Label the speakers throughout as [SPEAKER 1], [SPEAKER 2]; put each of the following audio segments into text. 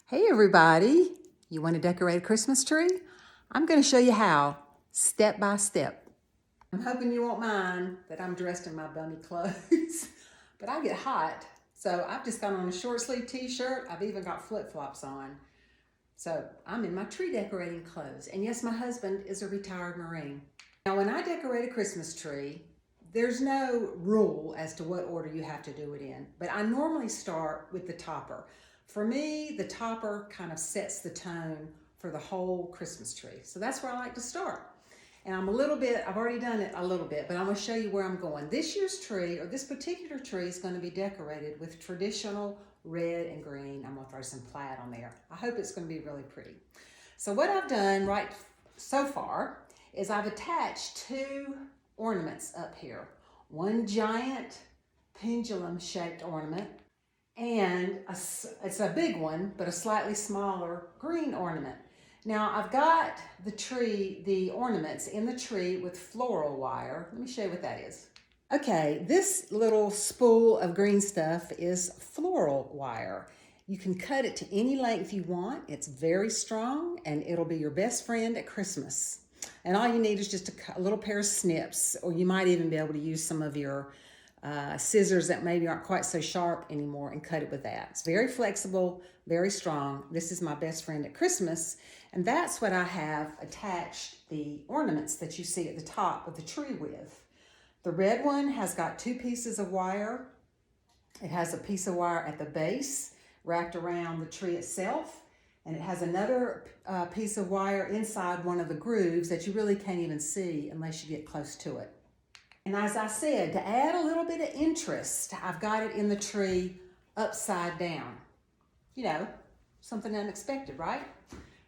[SPEAKER 1] Hey everybody, you want to decorate a Christmas tree? I'm going to show you how, step by step. I'm hoping you won't mind that I'm dressed in my bummy clothes, but I get hot. So I've just got on a short sleeve t-shirt. I've even got flip-flops on. So I'm in my tree decorating clothes. And yes, my husband is a retired Marine. Now when I decorate a Christmas tree, there's no rule as to what order you have to do it in, but I normally start with the topper. For me, the topper kind of sets the tone for the whole Christmas tree. So that's where I like to start. And I've already done it a little bit, but I'm gonna show you where I'm going. This year's tree, or this particular tree, is gonna be decorated with traditional red and green. I'm gonna throw some plaid on there. I hope it's gonna be really pretty. So what I've done right so far is I've attached two ornaments up here. One giant pendulum shaped ornament and it's a big one, but a slightly smaller green ornament. Now I've got the ornaments in the tree with floral wire. Let me show you what that is. Okay, this little spool of green stuff is floral wire. You can cut it to any length you want. It's very strong and it'll be your best friend at Christmas. And all you need is just a little pair of snips, or you might even be able to use some of your scissors that maybe aren't quite so sharp anymore and cut it with that. It's very flexible, very strong. This is my best friend at Christmas. And that's what I have attached the ornaments that you see at the top of the tree with. The red one has got two pieces of wire. It has a piece of wire at the base wrapped around the tree itself. And it has another piece of wire inside one of the grooves that you really can't even see unless you get close to it. And as I said, to add a little bit of interest, I've got it in the tree upside down. You know, something unexpected, right?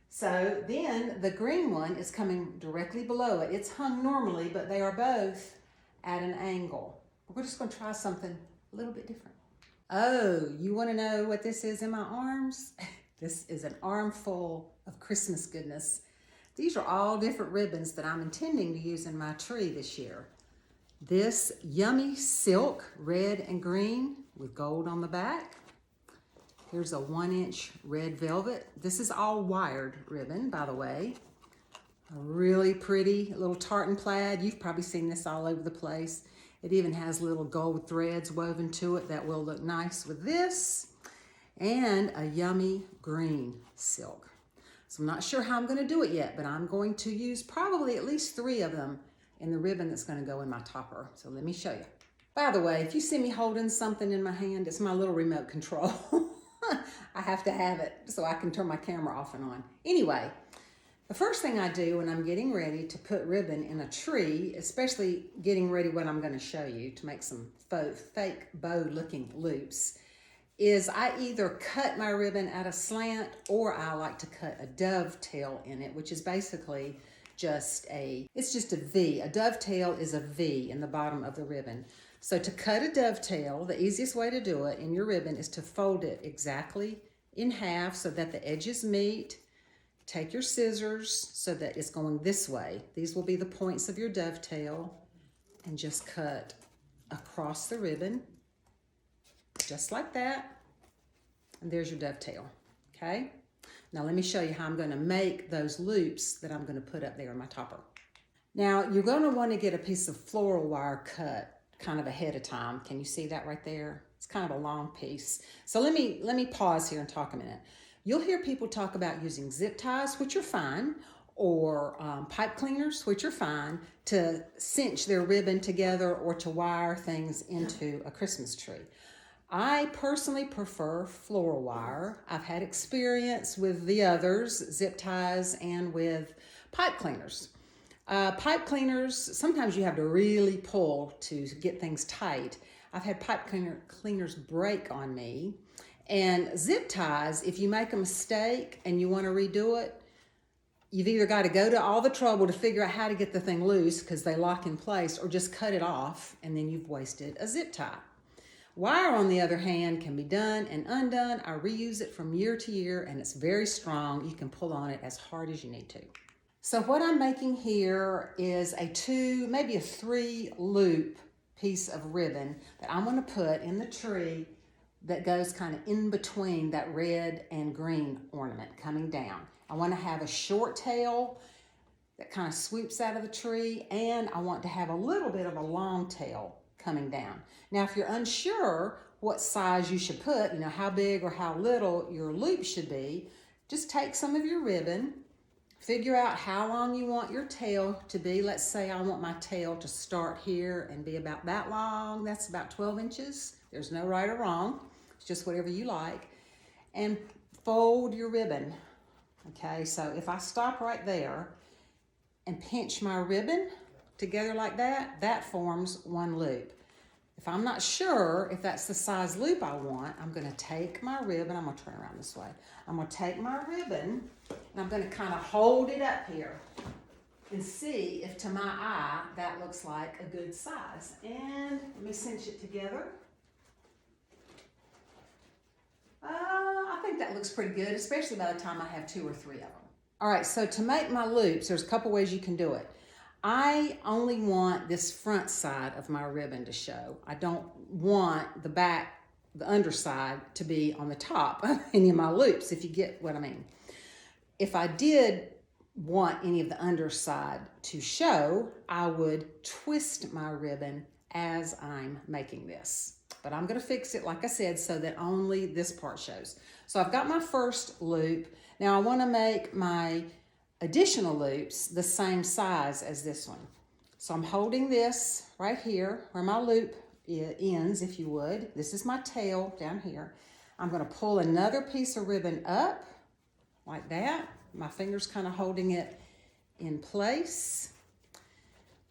[SPEAKER 1] So then the green one is coming directly below it. It's hung normally, but they are both at an angle. We're just going to try something a little bit different. Oh, you want to know what this is in my arms? This is an armful of Christmas goodness. These are all different ribbons that I'm intending to use in my tree this year. This yummy silk, red and green with gold on the back. Here's a 1-inch red velvet. This is all wired ribbon, by the way. A really pretty little tartan plaid. You've probably seen this all over the place. It even has little gold threads woven to it that will look nice with this. And a yummy green silk. So I'm not sure how I'm going to do it yet, but I'm going to use probably at least 3 of them in the ribbon that's going to go in my topper. So let me show you. By the way, if you see me holding something in my hand, it's my little remote control. I have to have it so I can turn my camera off and on. Anyway, the first thing I do when I'm getting ready to put ribbon in a tree, especially getting ready what I'm going to show you to make some fake bow looking loops, is I either cut my ribbon at a slant or I like to cut a dovetail in it, which is basically it's just a V. A dovetail is a V in the bottom of the ribbon. So to cut a dovetail, the easiest way to do it in your ribbon is to fold it exactly in half so that the edges meet. Take your scissors so that it's going this way. These will be the points of your dovetail, and just cut across the ribbon, just like that. And there's your dovetail, okay? Now let me show you how I'm going to make those loops that I'm going to put up there in my topper. Now you're going to want to get a piece of floral wire cut kind of ahead of time. Can you see that right there? It's kind of a long piece. So let me pause here and talk a minute. You'll hear people talk about using zip ties, which are fine, or pipe cleaners, which are fine, to cinch their ribbon together or to wire things into a Christmas tree. I personally prefer floral wire. I've had experience with the others, zip ties and with pipe cleaners. Pipe cleaners, sometimes you have to really pull to get things tight. I've had pipe cleaners break on me. And zip ties, if you make a mistake and you want to redo it, you've either got to go to all the trouble to figure out how to get the thing loose because they lock in place, or just cut it off and then you've wasted a zip tie. Wire, on the other hand, can be done and undone. I reuse it from year to year and it's very strong. You can pull on it as hard as you need to. So what I'm making here is maybe a 3 loop piece of ribbon that I'm going to put in the tree that goes kind of in between that red and green ornament coming down. I want to have a short tail that kind of swoops out of the tree, and I want to have a little bit of a long tail coming down. Now, if you're unsure what size you should put, you know, how big or how little your loop should be, just take some of your ribbon, figure out how long you want your tail to be. Let's say I want my tail to start here and be about that long. That's about 12 inches. There's no right or wrong. It's just whatever you like. And fold your ribbon. Okay, so if I stop right there and pinch my ribbon together like that, that forms one loop. If I'm not sure if that's the size loop I want, I'm gonna take my ribbon, I'm gonna turn around this way. I'm gonna take my ribbon and I'm gonna kind of hold it up here and see if to my eye that looks like a good size. And let me cinch it together. I think that looks pretty good, especially by the time I have 2 or 3 of them. All right, so to make my loops, there's a couple ways you can do it. I only want this front side of my ribbon to show. I don't want the back, the underside to be on the top of any of my loops, if you get what I mean. If I did want any of the underside to show, I would twist my ribbon as I'm making this. But I'm gonna fix it, like I said, so that only this part shows. So I've got my first loop. Now I wanna make my additional loops the same size as this one. So I'm holding this right here where my loop ends, if you would. This is my tail down here. I'm gonna pull another piece of ribbon up like that. My finger's kind of holding it in place.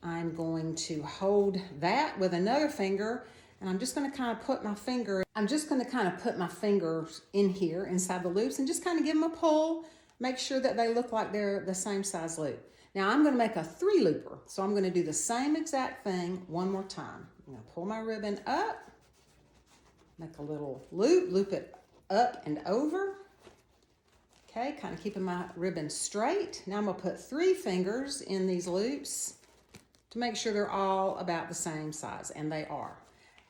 [SPEAKER 1] I'm going to hold that with another finger, and I'm just gonna kind of put my finger, fingers in here inside the loops and just kind of give them a pull. Make sure that they look like they're the same size loop. Now I'm gonna make a 3-looper. So I'm gonna do the same exact thing one more time. I'm gonna pull my ribbon up, make a little loop, loop it up and over. Okay, kind of keeping my ribbon straight. Now I'm gonna put 3 fingers in these loops to make sure they're all about the same size, and they are.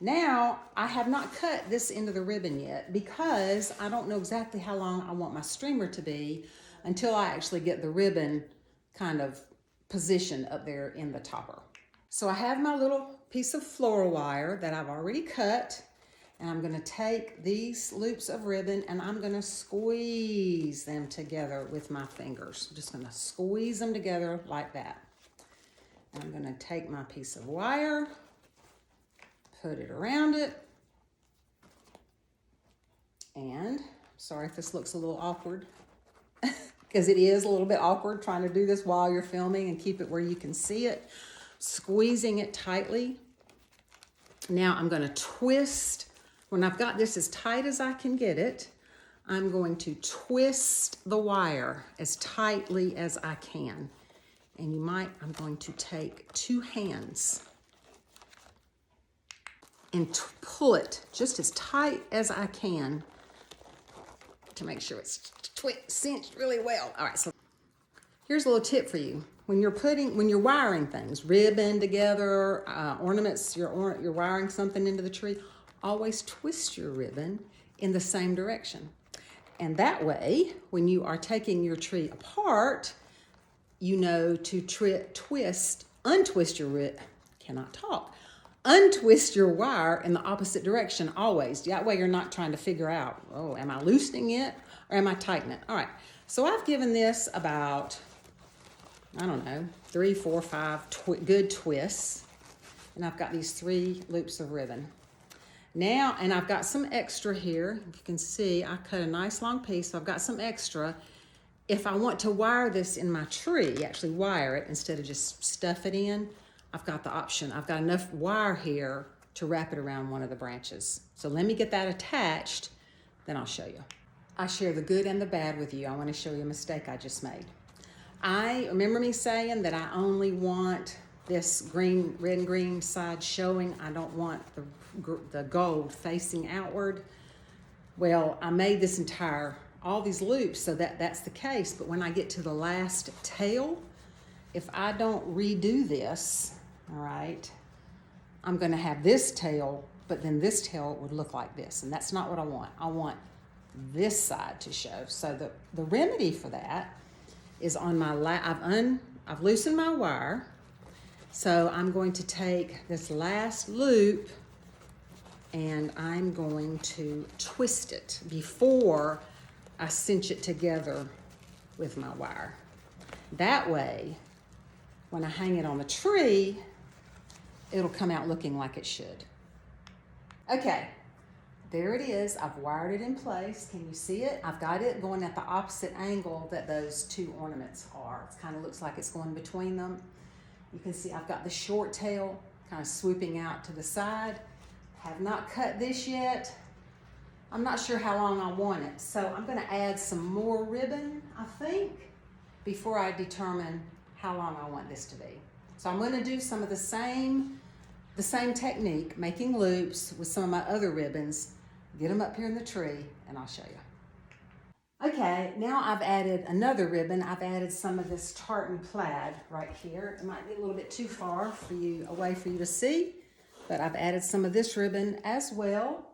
[SPEAKER 1] Now, I have not cut this into the ribbon yet because I don't know exactly how long I want my streamer to be until I actually get the ribbon kind of positioned up there in the topper. So I have my little piece of floral wire that I've already cut, and I'm gonna take these loops of ribbon and I'm gonna squeeze them together with my fingers. I'm just gonna squeeze them together like that. And I'm gonna take my piece of wire, put it around it, and sorry if this looks a little awkward because it is a little bit awkward trying to do this while you're filming and keep it where you can see it, squeezing it tightly. Now I'm going to twist. When I've got this as tight as I can get it, I'm going to twist the wire as tightly as I can. And I'm going to take 2 hands and pull it just as tight as I can to make sure it's cinched really well. All right, so here's a little tip for you. When you're wiring things, ribbon together, ornaments, you're wiring something into the tree, always twist your ribbon in the same direction. And that way, when you are taking your tree apart, you know to untwist your ribbon, cannot talk. Untwist your wire in the opposite direction always. That way you're not trying to figure out, oh, am I loosening it or am I tightening it? All right, so I've given this about, I don't know, 3, 4, 5 good twists. And I've got these 3 loops of ribbon. Now, and I've got some extra here. You can see I cut a nice long piece, so I've got some extra. If I want to wire this in my tree, actually wire it instead of just stuff it in, I've got the option. I've got enough wire here to wrap it around one of the branches. So let me get that attached, then I'll show you. I share the good and the bad with you. I want to show you a mistake I just made. I remember me saying that I only want this red and green side showing. I don't want the gold facing outward. Well, I made this all these loops so that's the case, but when I get to the last tail, if I don't redo this, all right, I'm gonna have this tail but then this tail would look like this, and that's not what I want. I want this side to show. So the remedy for that is on my I've loosened my wire. So I'm going to take this last loop and I'm going to twist it before I cinch it together with my wire. That way, when I hang it on the tree, it'll come out looking like it should. Okay, there it is. I've wired it in place. Can you see it? I've got it going at the opposite angle that those two ornaments are. It kind of looks like it's going between them. You can see I've got the short tail kind of swooping out to the side. Have not cut this yet. I'm not sure how long I want it, so I'm going to add some more ribbon, I think, before I determine how long I want this to be. So I'm going to do some of the same technique, making loops with some of my other ribbons, get them up here in the tree, and I'll show you. Okay, now I've added another ribbon. I've added some of this tartan plaid right here. It might be a little bit too far for you, away for you to see, but I've added some of this ribbon as well.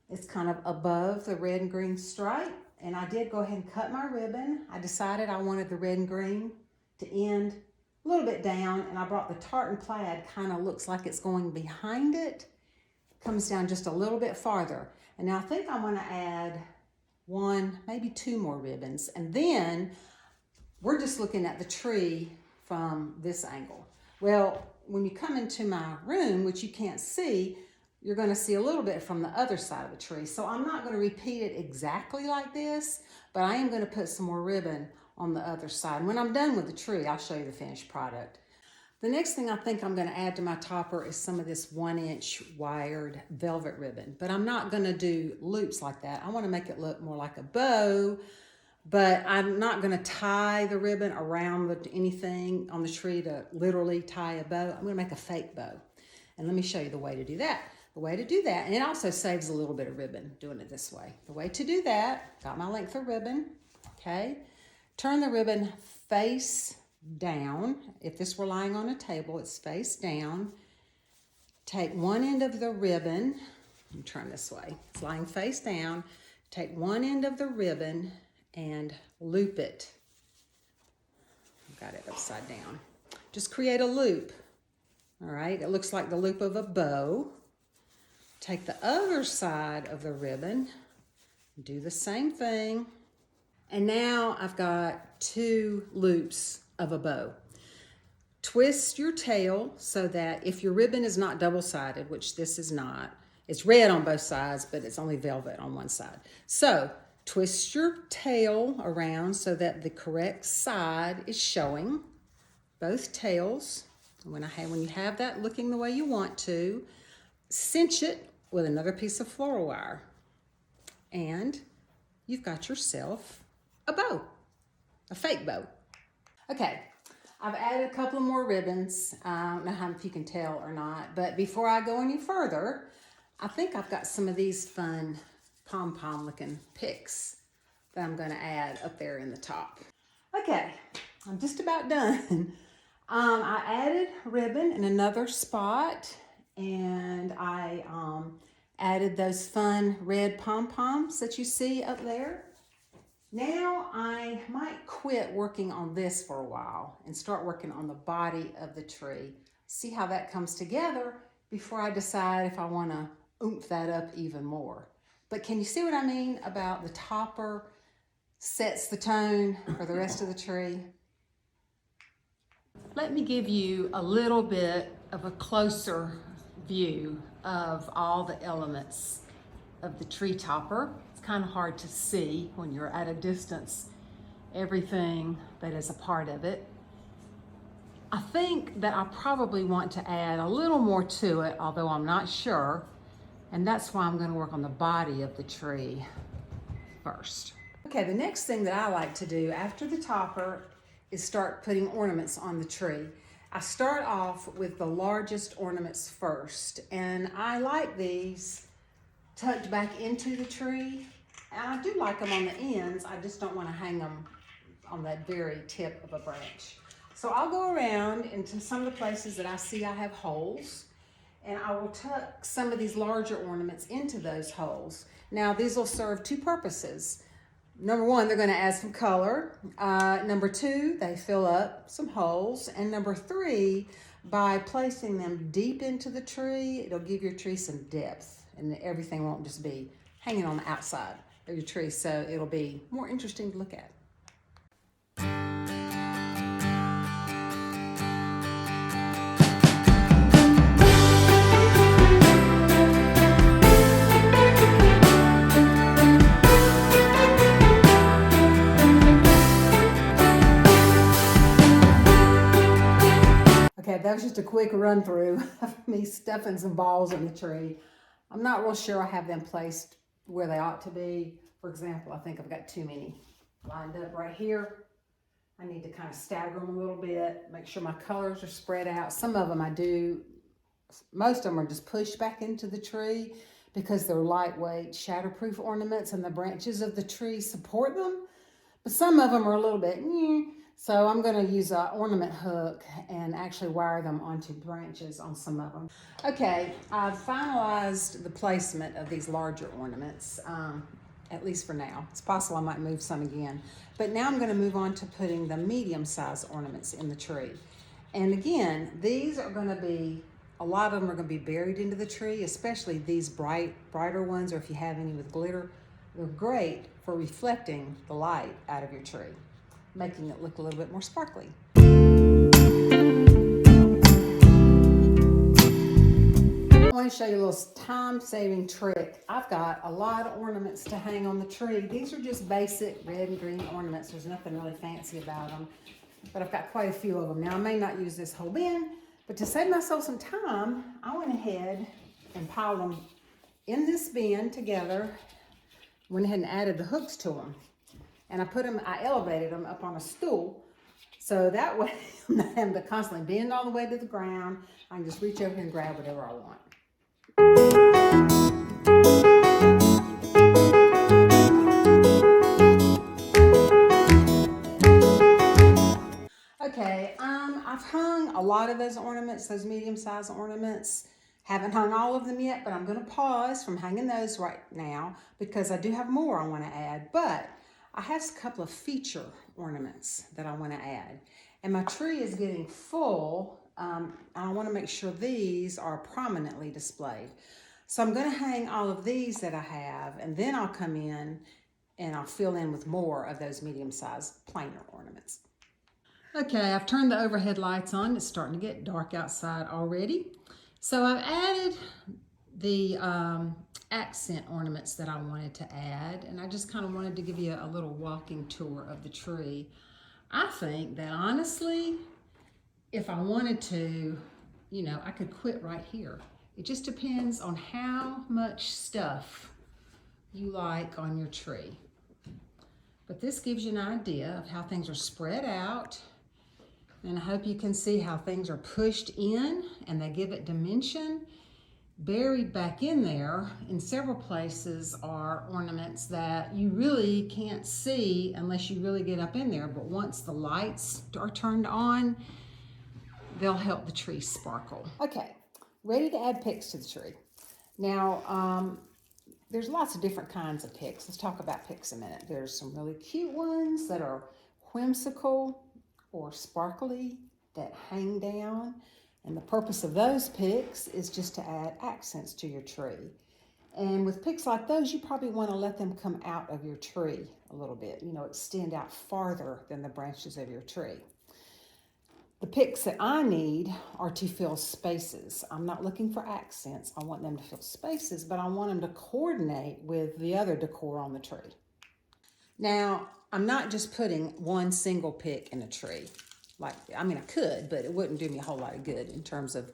[SPEAKER 1] It's kind of above the red and green stripe, and I did go ahead and cut my ribbon. I decided I wanted the red and green to end a little bit down, and I brought the tartan plaid, kind of looks like it's going behind it, comes down just a little bit farther. And now I think I'm going to add one, maybe two more ribbons, and then we're just looking at the tree from this angle. Well, when you come into my room, which you can't see, you're going to see a little bit from the other side of the tree. So I'm not going to repeat it exactly like this, but I am going to put some more ribbon on the other side. And when I'm done with the tree, I'll show you the finished product. The next thing I think I'm going to add to my topper is some of this 1-inch wired velvet ribbon, but I'm not going to do loops like that. I want to make it look more like a bow, but I'm not going to tie the ribbon around anything on the tree to literally tie a bow. I'm going to make a fake bow. And let me show you the way to do that. The way to do that, and it also saves a little bit of ribbon doing it this way. The way to do that, got my length of ribbon, okay? Turn the ribbon face down. If this were lying on a table, it's face down. Take one end of the ribbon, and turn this way. It's lying face down. Take one end of the ribbon and loop it. I've got it upside down. Just create a loop, all right? It looks like the loop of a bow. Take the other side of the ribbon, do the same thing, and now I've got two loops of a bow. Twist your tail so that if your ribbon is not double-sided, which this is not, it's red on both sides, but it's only velvet on one side. So twist your tail around so that the correct side is showing, both tails. When you have that looking the way you want to, cinch it with another piece of floral wire, and you've got yourself a bow, a fake bow. Okay, I've added a couple of more ribbons. I don't know if you can tell or not, but before I go any further, I think I've got some of these fun pom-pom looking picks that I'm gonna add up there in the top. Okay, I'm just about done. I added ribbon in another spot, and I added those fun red pom-poms that you see up there. Now I might quit working on this for a while and start working on the body of the tree. See how that comes together before I decide if I want to oomph that up even more. But can you see what I mean about the topper sets the tone for the rest of the tree? Let me give you a little bit of a closer view of all the elements of the tree topper. It's kind of hard to see when you're at a distance, everything that is a part of it. I think that I probably want to add a little more to it, although I'm not sure, and that's why I'm going to work on the body of the tree first. Okay, the next thing that I like to do after the topper is start putting ornaments on the tree. I start off with the largest ornaments first, and I like these tucked back into the tree. And I do like them on the ends, I just don't want to hang them on that very tip of a branch. So I'll go around into some of the places that I see I have holes, and I will tuck some of these larger ornaments into those holes. Now these will serve two purposes. Number one, they're going to add some color. Number two, they fill up some holes. And number three, by placing them deep into the tree, it'll give your tree some depth, and everything won't just be hanging on the outside of your tree, so it'll be more interesting to look at. Okay, that was just a quick run through of me stuffing some balls in the tree. I'm not real sure I have them placed where they ought to be. For example, I think I've got too many lined up right here. I need to kind of stagger them a little bit, make sure my colors are spread out. Some of them I do, most of them are just pushed back into the tree because they're lightweight, shatterproof ornaments and the branches of the tree support them. But some of them are a little bit, so I'm going to use an ornament hook and actually wire them onto branches on some of them. Okay, I've finalized the placement of these larger ornaments, at least for now. It's possible I might move some again. But now I'm going to move on to putting the medium-sized ornaments in the tree. And again, these are going to be, a lot of them are going to be buried into the tree, especially these brighter ones, or if you have any with glitter. They're great for reflecting the light out of your tree, making it look a little bit more sparkly. I want to show you a little time-saving trick. I've got a lot of ornaments to hang on the tree. These are just basic red and green ornaments. There's nothing really fancy about them, but I've got quite a few of them. Now, I may not use this whole bin, but to save myself some time, I went ahead and piled them in this bin together, went ahead and added the hooks to them. And I elevated them up on a stool. So that way, I'm not having to constantly bend all the way to the ground. I can just reach over here and grab whatever I want. Okay, I've hung a lot of those ornaments, those medium-sized ornaments. Haven't hung all of them yet, but I'm going to pause from hanging those right now because I do have more I want to add. But I have a couple of feature ornaments that I want to add. And my tree is getting full. I want to make sure these are prominently displayed. So I'm going to hang all of these that I have, and then I'll come in and I'll fill in with more of those medium-sized plainer ornaments. Okay, I've turned the overhead lights on. It's starting to get dark outside already. So I've added the accent ornaments that I wanted to add, and I just kind of wanted to give you a little walking tour of the tree. I think that honestly, if I wanted to, I could quit right here. It just depends on how much stuff you like on your tree. But this gives you an idea of how things are spread out. And I hope you can see how things are pushed in and they give it dimension. Buried back in there in several places are ornaments that you really can't see unless you really get up in there. But once the lights are turned on, they'll help the tree sparkle. Okay, ready to add picks to the tree. Now, there's lots of different kinds of picks. Let's talk about picks a minute. There's some really cute ones that are whimsical or sparkly that hang down. And the purpose of those picks is just to add accents to your tree. And with picks like those, you probably want to let them come out of your tree a little bit, extend out farther than the branches of your tree. The picks that I need are to fill spaces. I'm not looking for accents. I want them to fill spaces, but I want them to coordinate with the other decor on the tree. Now, I'm not just putting one single pick in a tree. I could, but it wouldn't do me a whole lot of good in terms of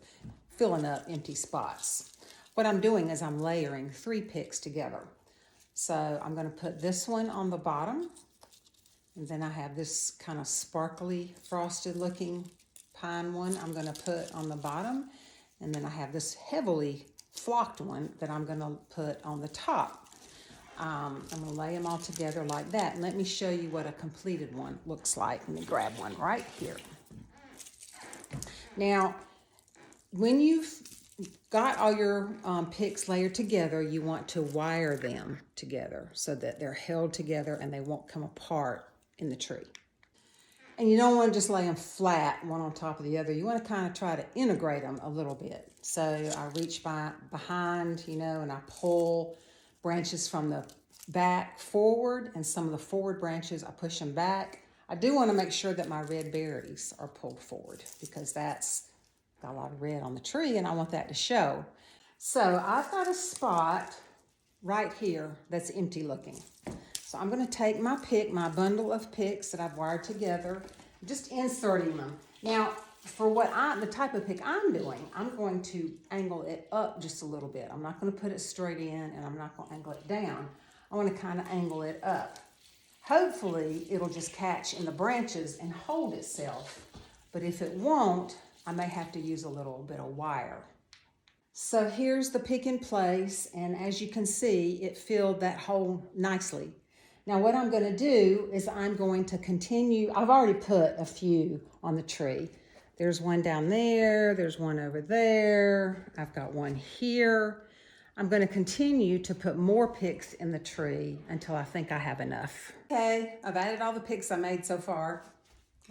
[SPEAKER 1] filling up empty spots. What I'm doing is I'm layering 3 picks together. So I'm going to put this one on the bottom, and then I have this kind of sparkly, frosted looking pine one I'm going to put on the bottom, and then I have this heavily flocked one that I'm going to put on the top. I'm going to lay them all together like that. And let me show you what a completed one looks like. Let me grab one right here. Now, when you've got all your picks layered together, you want to wire them together so that they're held together and they won't come apart in the tree. And you don't want to just lay them flat, one on top of the other. You want to kind of try to integrate them a little bit. So I reach behind, and I pull branches from the back forward, and some of the forward branches, I push them back. I do want to make sure that my red berries are pulled forward because that's got a lot of red on the tree and I want that to show. So I've got a spot right here that's empty looking. So I'm going to take my my bundle of picks that I've wired together, just inserting them. Now, for the type of pick I'm doing, I'm going to angle it up just a little bit. I'm not going to put it straight in and I'm not going to angle it down. I want to kind of angle it up. Hopefully, it'll just catch in the branches and hold itself. But if it won't, I may have to use a little bit of wire. So here's the pick in place, and as you can see, it filled that hole nicely. Now what I'm going to do is I'm going to continue. I've already put a few on the tree. There's one down there, there's one over there, I've got one here. I'm going to continue to put more picks in the tree until I think I have enough. Okay, I've added all the picks I made so far.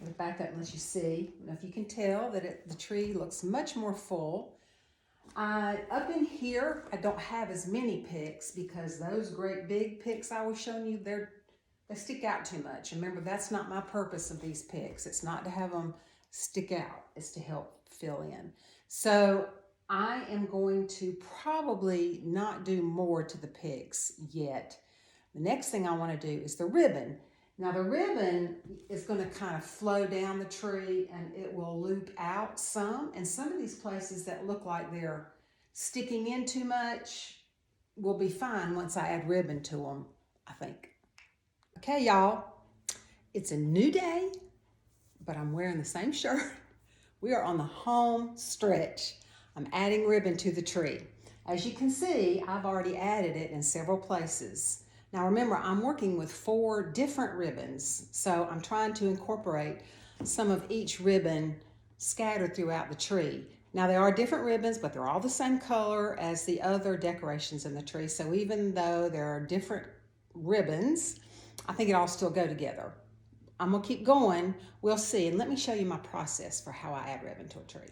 [SPEAKER 1] I'll back up and let you see. I don't know if you can tell that the tree looks much more full. Up in here, I don't have as many picks because those great big picks I was showing you, they stick out too much. Remember, that's not my purpose of these picks. It's not to have them stick out. It's to help fill in. So I am going to probably not do more to the picks yet. The next thing I want to do is the ribbon. Now the ribbon is going to kind of flow down the tree and it will loop out some. And some of these places that look like they're sticking in too much will be fine once I add ribbon to them, I think. Okay, y'all, it's a new day, but I'm wearing the same shirt. We are on the home stretch. I'm adding ribbon to the tree. As you can see, I've already added it in several places. Now remember, I'm working with 4 different ribbons, so I'm trying to incorporate some of each ribbon scattered throughout the tree. Now they are different ribbons, but they're all the same color as the other decorations in the tree, so even though there are different ribbons, I think it all still go together. I'm gonna keep going, we'll see, and let me show you my process for how I add ribbon to a tree.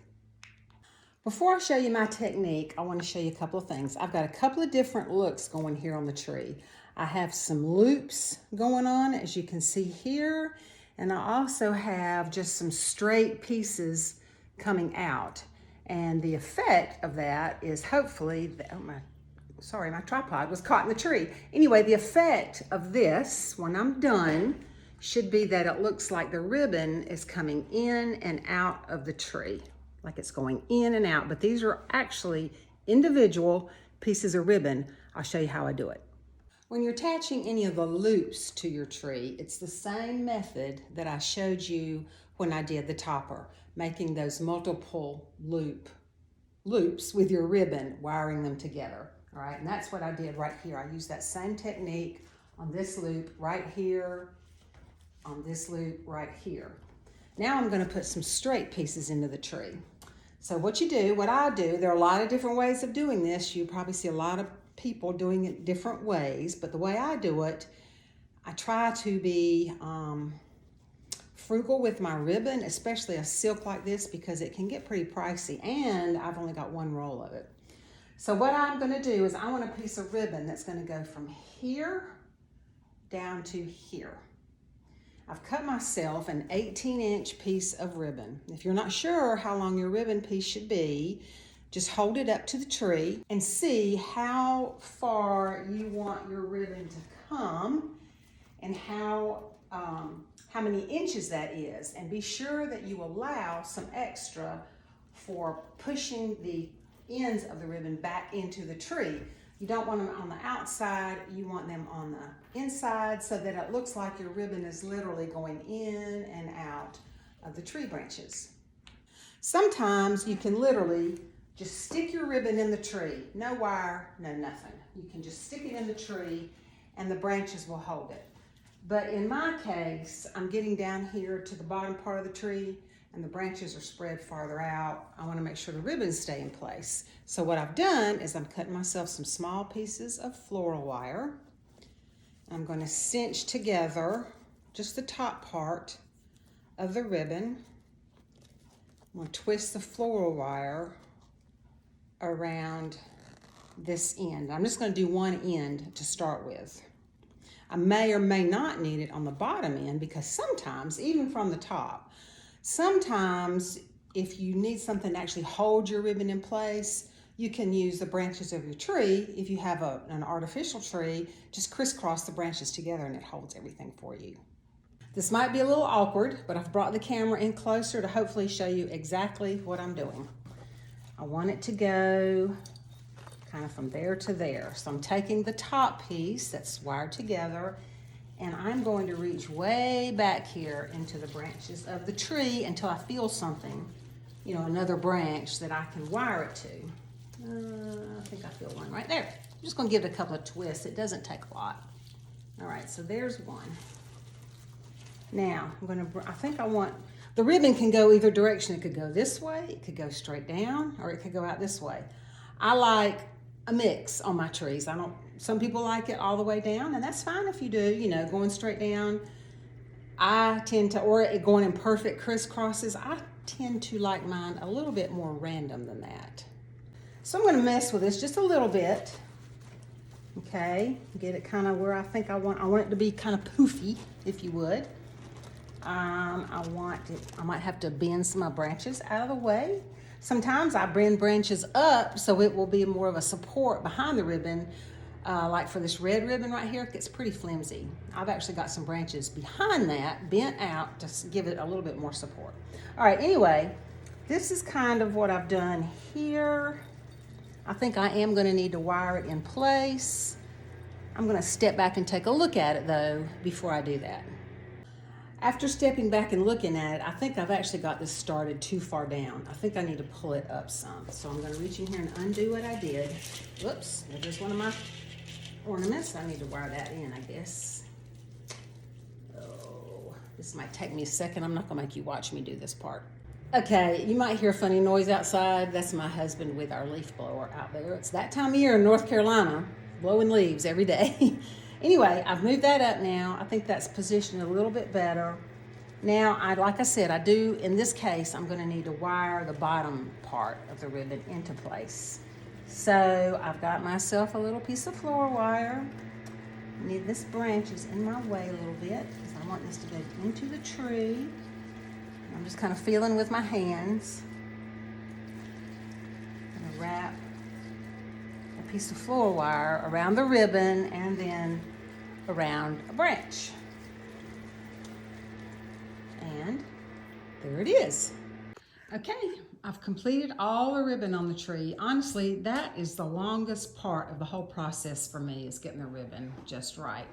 [SPEAKER 1] Before I show you my technique, I want to show you a couple of things. I've got a couple of different looks going here on the tree. I have some loops going on, as you can see here, and I also have just some straight pieces coming out. And the effect of that is hopefully, my tripod was caught in the tree. Anyway, the effect of this, when I'm done, should be that it looks like the ribbon is coming in and out of the tree. Like it's going in and out, but these are actually individual pieces of ribbon. I'll show you how I do it. When you're attaching any of the loops to your tree, it's the same method that I showed you when I did the topper, making those multiple loops with your ribbon, wiring them together. All right, and that's what I did right here. I used that same technique on this loop right here, on this loop right here. Now I'm going to put some straight pieces into the tree. So what I do, there are a lot of different ways of doing this. You probably see a lot of people doing it different ways, but the way I do it, I try to be frugal with my ribbon, especially a silk like this, because it can get pretty pricey and I've only got one roll of it. So what I'm going to do is I want a piece of ribbon that's going to go from here down to here. I've cut myself an 18-inch piece of ribbon. If you're not sure how long your ribbon piece should be, just hold it up to the tree and see how far you want your ribbon to come and how many inches that is. And be sure that you allow some extra for pushing the ends of the ribbon back into the tree. You don't want them on the outside, you want them on the inside so that it looks like your ribbon is literally going in and out of the tree branches. Sometimes you can literally just stick your ribbon in the tree. No wire, no nothing. You can just stick it in the tree and the branches will hold it. But in my case, I'm getting down here to the bottom part of the tree and the branches are spread farther out, I want to make sure the ribbons stay in place. So what I've done is I'm cutting myself some small pieces of floral wire. I'm going to cinch together just the top part of the ribbon. I'm going to twist the floral wire around this end. I'm just going to do one end to start with. I may or may not need it on the bottom end because sometimes, even from the top, sometimes if you need something to actually hold your ribbon in place, you can use the branches of your tree. If you have an artificial tree, just crisscross the branches together and it holds everything for you. This might be a little awkward, but I've brought the camera in closer to hopefully show you exactly what I'm doing. I want it to go kind of from there to there. So I'm taking the top piece that's wired together, and I'm going to reach way back here into the branches of the tree until I feel something, another branch that I can wire it to. I think I feel one right there. I'm just going to give it a couple of twists. It doesn't take a lot. All right, so there's one. Now, the ribbon can go either direction. It could go this way, it could go straight down, or it could go out this way. I like a mix on my trees. Some people like it all the way down, and that's fine if you do, going straight down. I tend to, or going in perfect crisscrosses, I tend to like mine a little bit more random than that. So I'm going to mess with this just a little bit. Okay, get it kind of where I think I want it to be kind of poofy, if you would. I might have to bend some of my branches out of the way. Sometimes I bend branches up so it will be more of a support behind the ribbon. Like for this red ribbon right here, it gets pretty flimsy. I've actually got some branches behind that bent out to give it a little bit more support. All right, anyway, this is kind of what I've done here. I think I am going to need to wire it in place. I'm going to step back and take a look at it though before I do that. After stepping back and looking at it, I think I've actually got this started too far down. I think I need to pull it up some. So I'm going to reach in here and undo what I did. Whoops, there's one of my ornaments. I need to wire that in, I guess. Oh, this might take me a second. I'm not going to make you watch me do this part. Okay, you might hear a funny noise outside. That's my husband with our leaf blower out there. It's that time of year in North Carolina, blowing leaves every day. Anyway, I've moved that up now. I think that's positioned a little bit better. Now, like I said, in this case, I'm going to need to wire the bottom part of the ribbon into place. So I've got myself a little piece of floral wire. This branch is in my way a little bit because I want this to go into the tree. I'm just kind of feeling with my hands. I'm going to wrap a piece of floral wire around the ribbon and then around a branch. And there it is. Okay, I've completed all the ribbon on the tree. Honestly, that is the longest part of the whole process for me, is getting the ribbon just right.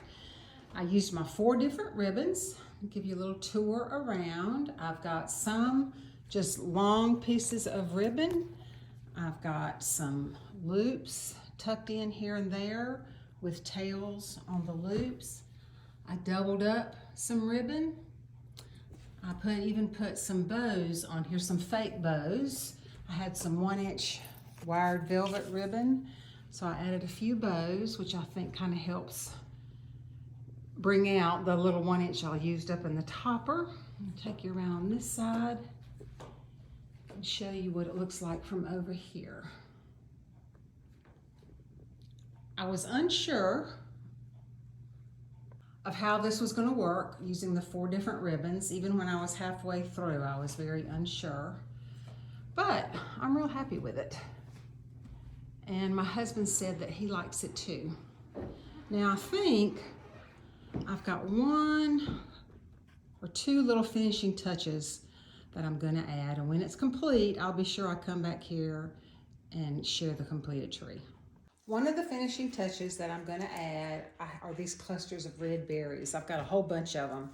[SPEAKER 1] I used my 4 different ribbons. I'll give you a little tour around. I've got some just long pieces of ribbon. I've got some loops tucked in here and there with tails on the loops. I doubled up some ribbon. I even put some bows on here, some fake bows. I had some 1-inch wired velvet ribbon, so I added a few bows, which I think kind of helps bring out the little 1-inch I used up in the topper. I'll take you around on this side and show you what it looks like from over here. I was unsure of how this was going to work using the 4 different ribbons. Even when I was halfway through, I was very unsure, but I'm real happy with it. And my husband said that he likes it too. Now I think I've got 1 or 2 little finishing touches that I'm going to add, and when it's complete, I'll be sure I come back here and share the completed tree. One of the finishing touches that I'm going to add are these clusters of red berries. I've got a whole bunch of them.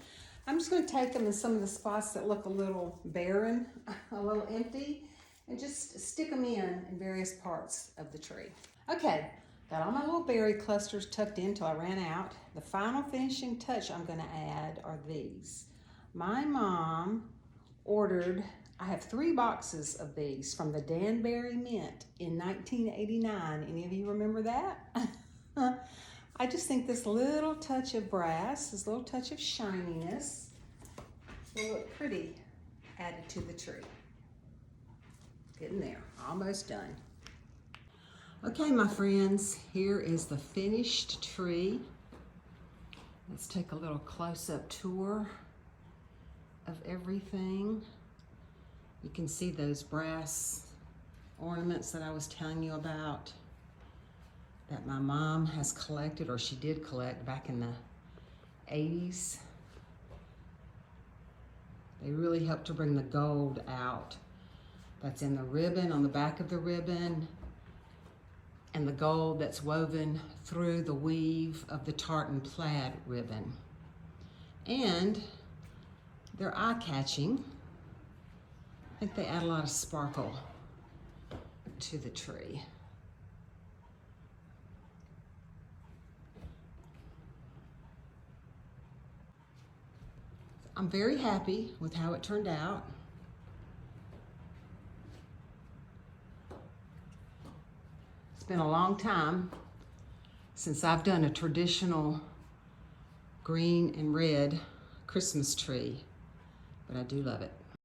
[SPEAKER 1] I'm just going to take them in some of the spots that look a little barren, a little empty, and just stick them in various parts of the tree. Okay, got all my little berry clusters tucked in till I ran out. The final finishing touch I'm going to add are these. My mom ordered, I have 3 boxes of these from the Danbury Mint in 1989. Any of you remember that? I just think this little touch of brass, this little touch of shininess will look pretty added to the tree. Getting there, almost done. Okay, my friends, here is the finished tree. Let's take a little close-up tour of everything. You can see those brass ornaments that I was telling you about that my mom has collected, or she did collect back in the 80s. They really help to bring the gold out that's in the ribbon, on the back of the ribbon, and the gold that's woven through the weave of the tartan plaid ribbon. And they're eye-catching. I think they add a lot of sparkle to the tree. I'm very happy with how it turned out. It's been a long time since I've done a traditional green and red Christmas tree, but I do love it.